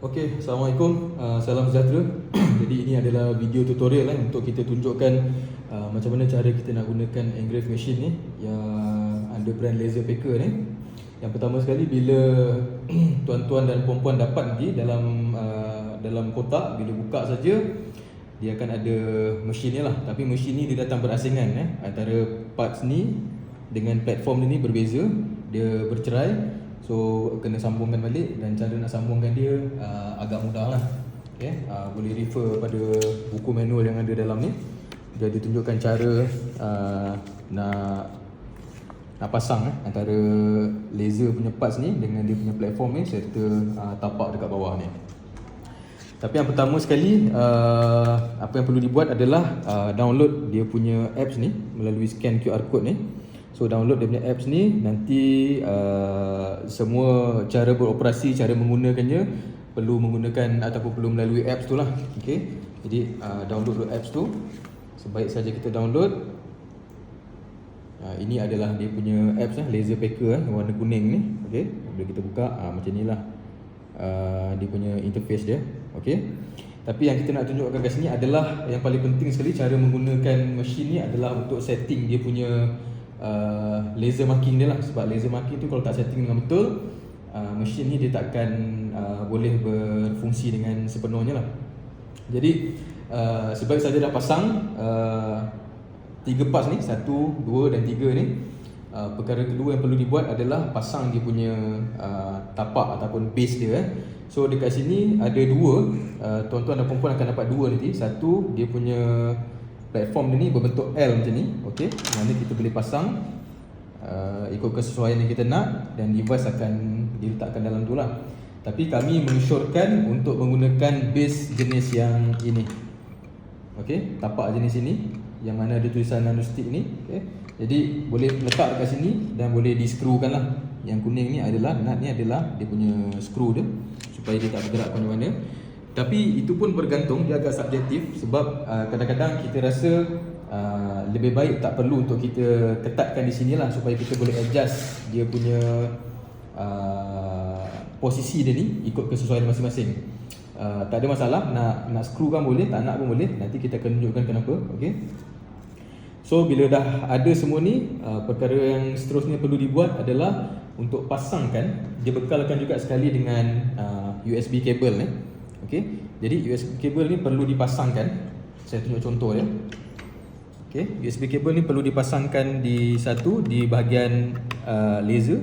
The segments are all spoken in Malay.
Okey, Assalamualaikum, salam sejahtera. Jadi ini adalah video tutorial untuk kita tunjukkan macam mana cara kita nak gunakan engrave machine ni yang under brand Laser Packer ni. Yang pertama sekali, bila tuan-tuan dan puan-puan dapat nanti dalam kotak, bila buka saja dia akan ada mesin ni lah. Tapi mesin ni dia datang berasingan antara parts ni dengan platform ni berbeza, dia bercerai. So kena sambungkan balik, dan cara nak sambungkan dia agak mudah lah. Okay? Boleh refer pada buku manual yang ada dalam ni. Jadi tunjukkan cara nak pasang antara laser punya parts ni dengan dia punya platform ni serta tapak dekat bawah ni. Tapi yang pertama sekali, apa yang perlu dibuat adalah download dia punya apps ni melalui scan QR code ni. So download dia punya apps ni, nanti semua cara beroperasi, cara menggunakannya perlu menggunakan ataupun perlu melalui apps tu lah. Okay? Jadi download dulu apps tu. Sebaik saja kita download. Ini adalah dia punya apps Laser Packer warna kuning ni. Okay? Bila kita buka macam ni lah dia punya interface dia. Okay? Tapi yang kita nak tunjukkan kat sini adalah yang paling penting sekali, cara menggunakan mesin ni adalah untuk setting dia punya laser marking dia lah. Sebab laser marking tu kalau tak setting dengan betul, mesin ni dia takkan boleh berfungsi dengan sepenuhnya lah. Jadi sebaik saja dah pasang 3 parts ni, 1, 2 dan 3 ni. Perkara kedua yang perlu dibuat adalah pasang dia punya tapak ataupun base dia. So dekat sini ada dua, tuan-tuan dan puan-puan akan dapat dua nanti. Satu, dia punya platform dia ni berbentuk L macam ni. Okey, mana kita boleh pasang ikut kesesuaian yang kita nak, dan device akan diletakkan dalam tu lah. Tapi kami mengesyorkan untuk menggunakan base jenis yang ini. Okey, tapak jenis ini yang mana ada tulisan nanostick ni. Okey, jadi boleh letak dekat sini dan boleh di-screwkan lah. Yang kuning ni adalah nut ni adalah dia punya screw dia supaya dia tak bergerak ke mana-mana. Tapi itu pun bergantung, dia agak subjektif. Sebab kadang-kadang kita rasa lebih baik tak perlu untuk kita ketatkan di sini lah, supaya kita boleh adjust dia punya posisi dia ni ikut kesesuaian masing-masing. Tak ada masalah, nak screw kan boleh, tak nak pun boleh. Nanti kita akan tunjukkan kenapa. Okay? So bila dah ada semua ni, perkara yang seterusnya perlu dibuat adalah untuk pasangkan. Dia bekalkan juga sekali dengan USB kabel ni. Okey, jadi USB kabel ni perlu dipasangkan. Saya tunjuk contoh ya. Okey, USB kabel ni perlu dipasangkan di satu di bahagian laser,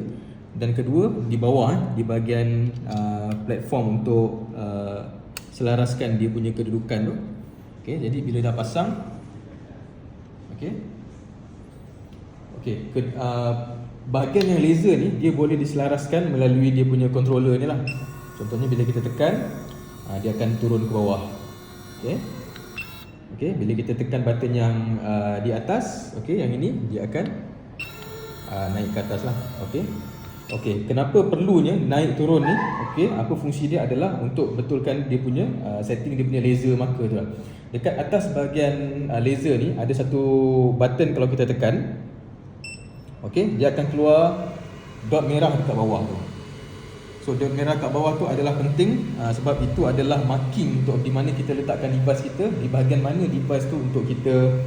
dan kedua di bawah di bahagian platform untuk selaraskan dia punya kedudukan tu. Okey, jadi bila dah pasang, bahagian yang laser ni dia boleh diselaraskan melalui dia punya controller ni lah. Contohnya bila kita tekan, dia akan turun ke bawah. Okey, bila kita tekan button yang di atas, yang ini dia akan naik ke atas lah. Okey, kenapa perlunya naik turun ni? Apa fungsi dia adalah untuk betulkan dia punya setting dia punya laser marker tu lah. Dekat atas bahagian laser ni ada satu button, kalau kita tekan, dia akan keluar dot merah dekat bawah tu. So dot merah kat bawah tu adalah penting, sebab itu adalah marking untuk di mana kita letakkan device kita, di bahagian mana device tu untuk kita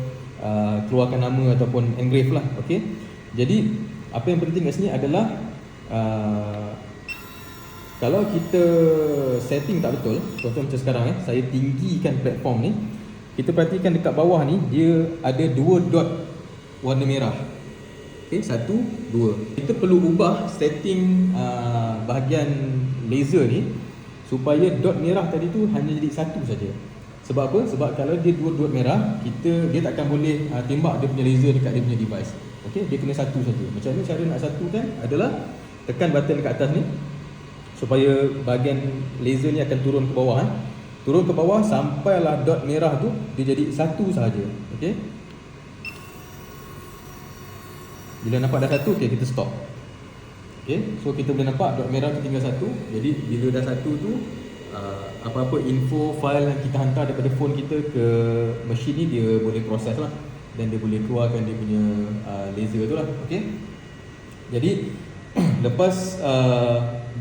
keluarkan nama ataupun engrave lah. Jadi apa yang penting kat sini adalah kalau kita setting tak betul, contoh macam sekarang saya tinggikan platform ni, kita perhatikan dekat bawah ni dia ada dua dot warna merah. Satu, dua. Kita perlu ubah setting bahagian laser ni supaya dot merah tadi tu hanya jadi satu saja. Sebab apa? Sebab kalau dia dua dot merah, dia takkan boleh tembak dia punya laser dekat dia punya device. Dia kena satu saja. Macam mana cara nak satukan adalah tekan button dekat atas ni supaya bahagian laser ni akan turun ke bawah. Turun ke bawah sampailah dot merah tu dia jadi satu sahaja. Bila nampak dah satu, kita stop. So kita boleh nampak dot merah tu tinggal satu. Jadi bila dah satu tu, apa-apa info file yang kita hantar daripada phone kita ke mesin ni dia boleh proses lah, dan dia boleh keluarkan dia punya laser tu lah. Jadi lepas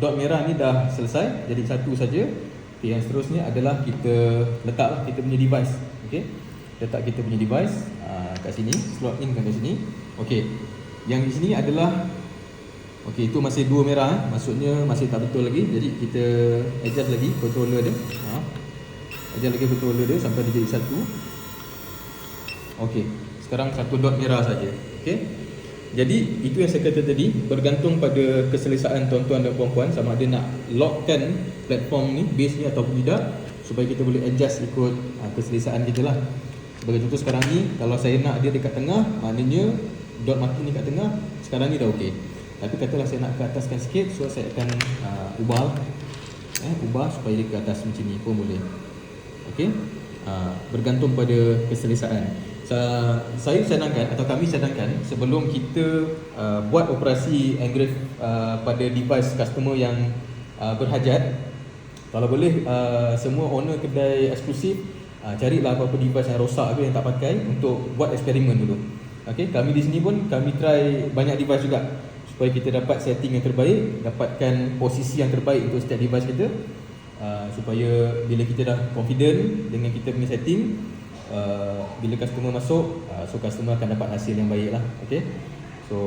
dot merah ni dah selesai, jadi satu saja, Okay, yang seterusnya adalah kita letaklah kita punya device. Okay, letak kita punya device kat sini, slot in kat sini. Okay, yang di sini adalah okay, itu masih 2 merah, maksudnya masih tak betul lagi. Jadi kita adjust lagi controller dia. Adjust lagi controller dia sampai dia jadi 1. Okay, sekarang 1 dot merah saja. Okay, jadi itu yang saya kata tadi, bergantung pada keselesaan tuan-tuan dan puan-puan sama ada nak lockkan platform ni, base ni ataupun tidak, supaya kita boleh adjust ikut keselesaan kita lah. Sebagai contoh sekarang ni, kalau saya nak dia dekat tengah, maknanya dot mati ni kat tengah, sekarang ni dah okey. Tapi katalah saya nak ke ataskan sikit, so saya akan ubah supaya dia ke atas macam ni pun boleh. Okey, bergantung pada keselesaan. Saya cadangkan atau kami cadangkan sebelum kita buat operasi engrave pada device customer yang berhajat, kalau boleh semua owner kedai eksklusif carilah apa-apa device yang rosak ke yang tak pakai untuk buat eksperimen dulu. Okey, kami di sini pun kami try banyak device juga supaya kita dapat setting yang terbaik, dapatkan posisi yang terbaik untuk setiap device kita, supaya bila kita dah confident dengan kita punya setting, bila customer masuk, so customer akan dapat hasil yang baik lah. Okay, so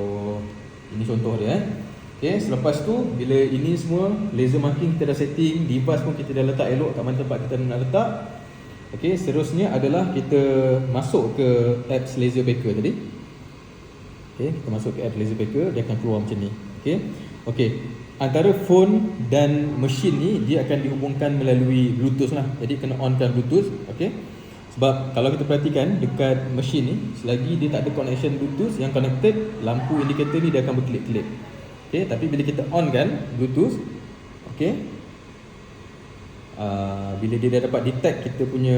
ini contoh dia. Okay, selepas tu bila ini semua laser marking kita dah setting, device pun kita dah letak elok kat mana tempat kita nak letak. Okay, seterusnya adalah kita masuk ke apps laser packer tadi. Okay, kita masuk ke apps laser packer, dia akan keluar macam ni. Okay, antara phone dan mesin ni dia akan dihubungkan melalui Bluetooth lah. Jadi kena onkan Bluetooth. Okay, sebab kalau kita perhatikan dekat mesin ni, selagi dia tak ada connection Bluetooth yang connected, lampu indikator ni dia akan berkelip-kelip. Okay, tapi bila kita on kan Bluetooth, okay, bila dia dah dapat detect kita punya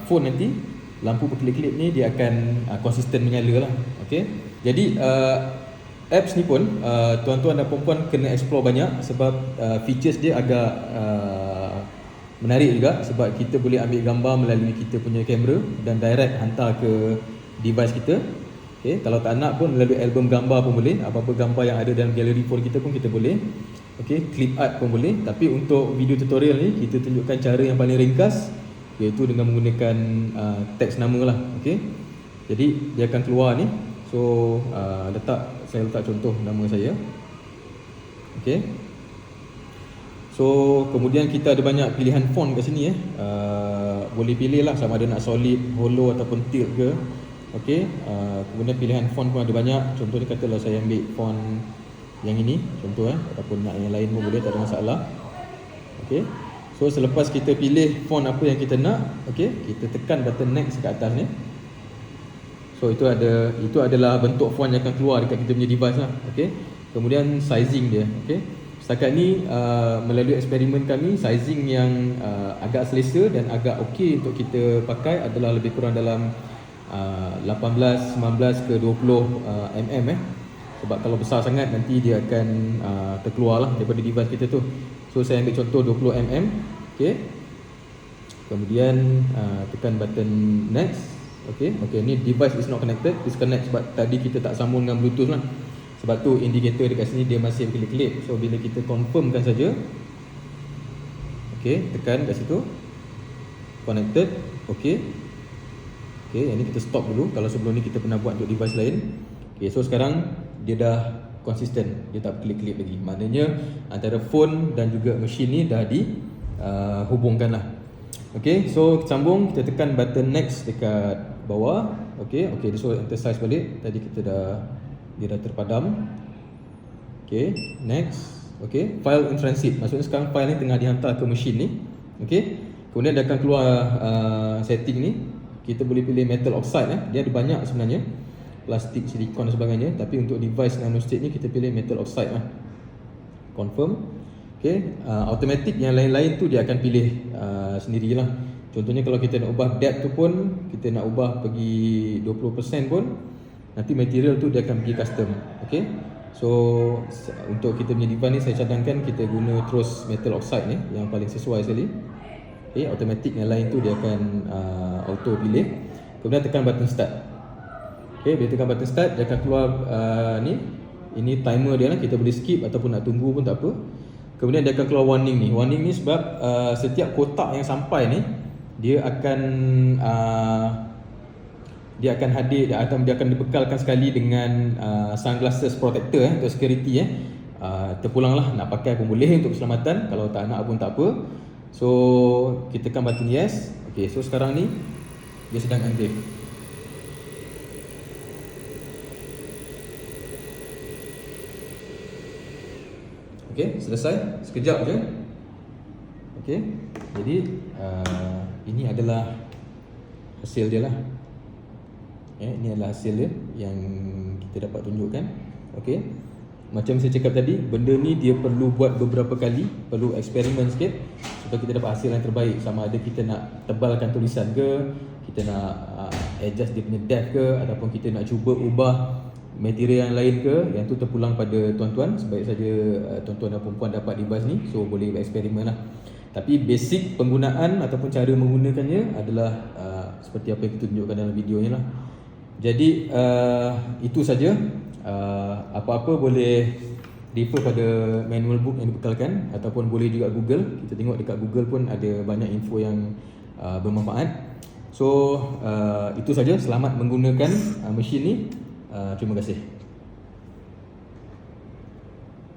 phone nanti, lampu berkelip-kelip ni dia akan konsisten menyala lah. Okay, jadi apps ni pun tuan-tuan dan puan-puan kena explore banyak sebab features dia agak menarik juga, sebab kita boleh ambil gambar melalui kita punya kamera dan direct hantar ke device kita. Okay, kalau tak nak pun melalui album gambar pun boleh, apa-apa gambar yang ada dalam galeri phone kita pun kita boleh. Okay, clip art pun boleh. Tapi untuk video tutorial ni kita tunjukkan cara yang paling ringkas, iaitu dengan menggunakan teks nama lah. Okay, jadi dia akan keluar ni. So saya letak contoh nama saya. Okay, so kemudian kita ada banyak pilihan font kat sini boleh pilih lah sama ada nak solid, hollow ataupun tilt ke. Okey, kemudian pilihan font pun ada banyak. Contohnya katalah saya ambil font yang ini contoh ataupun nak yang lain pun boleh, tak ada masalah. Okey, so selepas kita pilih font apa yang kita nak, okey, kita tekan button next kat atas ni. So itu adalah bentuk font yang akan keluar dekat kita punya device lah. Okey, kemudian sizing dia. Okey, setakat ni melalui eksperimen kami, sizing yang agak selesa dan agak okey untuk kita pakai adalah lebih kurang dalam 18, 19 ke 20 mm sebab kalau besar sangat nanti dia akan terkeluar lah daripada device kita tu. So saya ambil contoh 20 mm. Okey, kemudian tekan button next. Okey, ni device is not connected, disconnect sebab tadi kita tak sambung dengan Bluetooth lah. Sebab tu indikator dekat sini dia masih berkelip-kelip. So bila kita confirmkan saja, okey, tekan kat situ connected. Okey, yang ni kita stop dulu. Kalau sebelum ni kita pernah buat untuk device lain. Okey, so sekarang dia dah konsisten, dia tak berkelip-kelip lagi. Maknanya antara phone dan juga mesin ni dah dihubungkan lah. Okey, so sambung, kita tekan button next dekat bawah. Okey, so enter size balik. Tadi dia dah terpadam. Okey, next. Okey, file in transit. Maksudnya sekarang file ni tengah dihantar ke mesin ni. Okey, kemudian dia akan keluar setting ni. Kita boleh pilih metal oxide dia ada banyak sebenarnya, plastik, silikon dan sebagainya, tapi untuk device nanostate ni kita pilih metal oxide lah. Confirm. Okey, automatic yang lain-lain tu dia akan pilih sendirilah. Contohnya kalau kita nak ubah depth tu pun, kita nak ubah pergi 20% pun, nanti material tu dia akan pergi custom. Okey, so untuk kita punya device ni saya cadangkan kita guna terus metal oxide ni yang paling sesuai sekali. Okay, automatic yang lain tu dia akan auto pilih. Kemudian tekan button start. Okay, bila tekan button start dia akan keluar ni. Ini timer dia lah, kita boleh skip ataupun nak tunggu pun tak apa. kemudian dia akan keluar warning ni. Warning ni sebab setiap kotak yang sampai ni dia akan hadir atau dia akan dibekalkan sekali dengan sunglasses protector untuk security terpulanglah, nak pakai pun boleh untuk keselamatan, kalau tak nak pun tak apa. So kita tekan button yes. Okey, so sekarang ni dia sedang aktif. Okey, selesai. Sekejap je. Okey. Jadi ini adalah hasil dia lah. Ini adalah hasil dia yang kita dapat tunjukkan. Okey. Macam saya cakap tadi, benda ni dia perlu buat beberapa kali, perlu eksperimen sikit supaya kita dapat hasil yang terbaik. Sama ada kita nak tebalkan tulisan ke, kita nak adjust dia punya depth ke, ataupun kita nak cuba ubah material yang lain ke, yang tu terpulang pada tuan-tuan. Sebaik saja tuan-tuan dan perempuan dapat device ni, so boleh eksperimen lah. Tapi basic penggunaan ataupun cara menggunakannya adalah seperti apa yang kita tunjukkan dalam video ni lah. Jadi itu saja. Apa-apa boleh refer pada manual book yang dibekalkan, ataupun boleh juga Google. Kita tengok dekat Google pun ada banyak info yang bermanfaat. So itu saja. Selamat menggunakan mesin ni. Terima kasih.